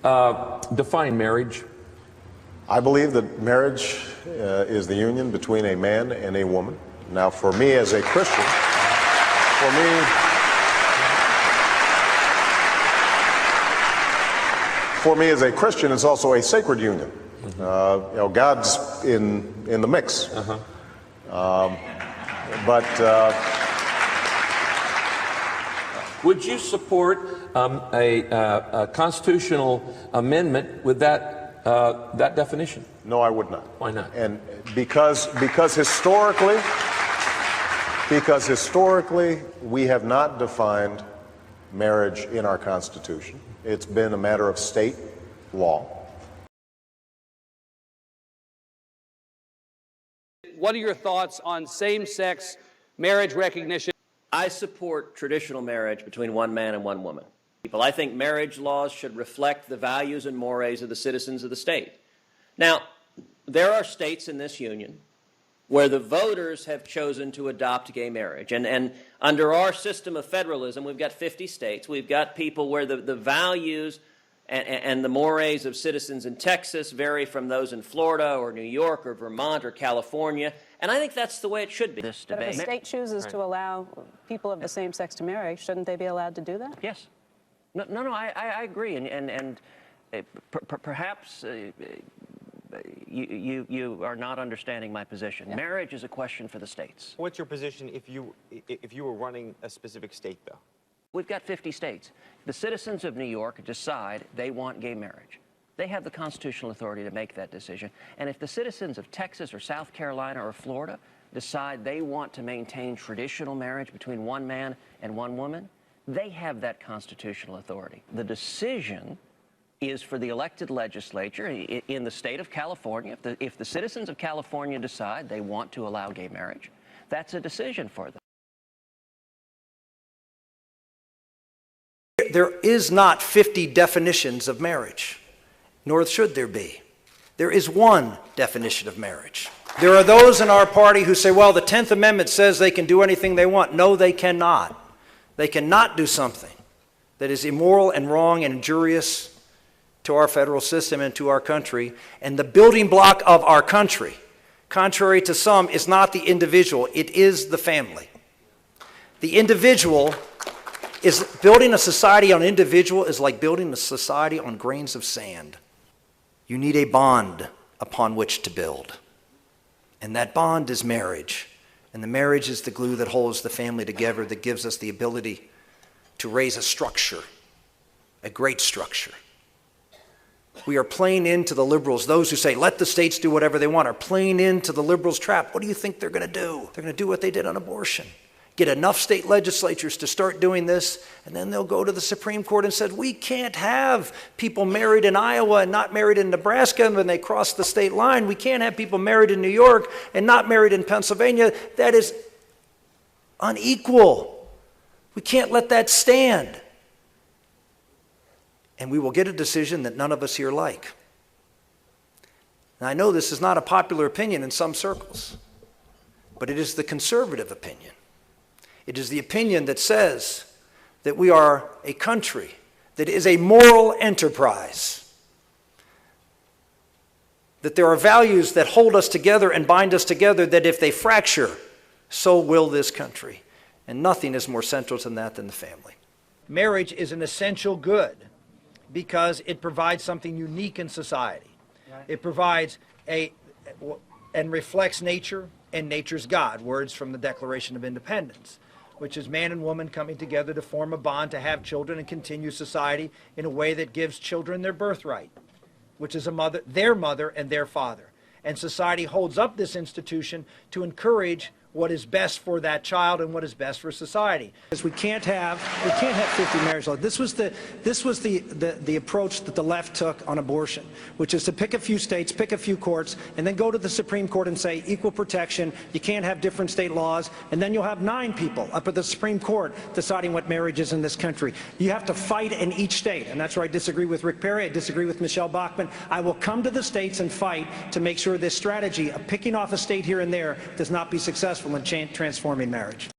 Define marriage. I believe that marriage is the union between a man and a woman. Now, for me as a Christian, it's also a sacred union. God's in the mix. Would you support a constitutional amendment with that definition? No, I would not. Why not? And because historically we have not defined marriage in our Constitution. It's been a matter of state law. What are your thoughts on same-sex marriage recognition? I support traditional marriage between one man and one woman. I think marriage laws should reflect the values and mores of the citizens of the state. Now, there are states in this union where the voters have chosen to adopt gay marriage. And under our system of federalism, we've got 50 states. We've got people where the values and the mores of citizens in Texas vary from those in Florida or New York or Vermont or California. And I think that's the way it should be. This debate. But if a state chooses to allow people of the same sex to marry, shouldn't they be allowed to do that? Yes. No, I agree. And perhaps you are not understanding my position. Yeah. Marriage is a question for the states. What's your position if you were running a specific state, though? We've got 50 states. The citizens of New York decide they want gay marriage. They have the constitutional authority to make that decision. And if the citizens of Texas or South Carolina or Florida decide they want to maintain traditional marriage between one man and one woman, they have that constitutional authority. The decision is for the elected legislature in the state of California. If the citizens of California decide they want to allow gay marriage, that's a decision for them. There is not 50 definitions of marriage, nor should there be. There is one definition of marriage. There are those in our party who say, well, the 10th Amendment says they can do anything they want. No, they cannot. They cannot do something that is immoral and wrong and injurious to our federal system and to our country. And the building block of our country, contrary to some, is not the individual. It is the family. The individual is building a society on individual is like building a society on grains of sand. You need a bond upon which to build. And that bond is marriage. And the marriage is the glue that holds the family together, that gives us the ability to raise a structure, a great structure. We are playing into the liberals. Those who say, let the states do whatever they want, are playing into the liberals' trap. What do you think they're going to do? They're going to do what they did on abortion. Get enough state legislatures to start doing this, and then they'll go to the Supreme Court and say, we can't have people married in Iowa and not married in Nebraska when they cross the state line. We can't have people married in New York and not married in Pennsylvania. That is unequal. We can't let that stand. And we will get a decision that none of us here like. And I know this is not a popular opinion in some circles, but it is the conservative opinion. It is the opinion that says that we are a country that is a moral enterprise, that there are values that hold us together and bind us together, that if they fracture, so will this country. And nothing is more central to that than the family. Marriage is an essential good because it provides something unique in society. It provides and reflects nature and nature's God, words from the Declaration of Independence, which is man and woman coming together to form a bond, to have children and continue society in a way that gives children their birthright, which is their mother and their father. And society holds up this institution to encourage what is best for that child and what is best for society. Because we can't have 50 marriage laws. This was the approach that the left took on abortion, which is to pick a few states, pick a few courts, and then go to the Supreme Court and say equal protection, you can't have different state laws, and then you'll have 9 people up at the Supreme Court deciding what marriage is in this country. You have to fight in each state, and that's where I disagree with Rick Perry, I disagree with Michelle Bachmann. I will come to the states and fight to make sure this strategy of picking off a state here and there does not be successful in transforming marriage.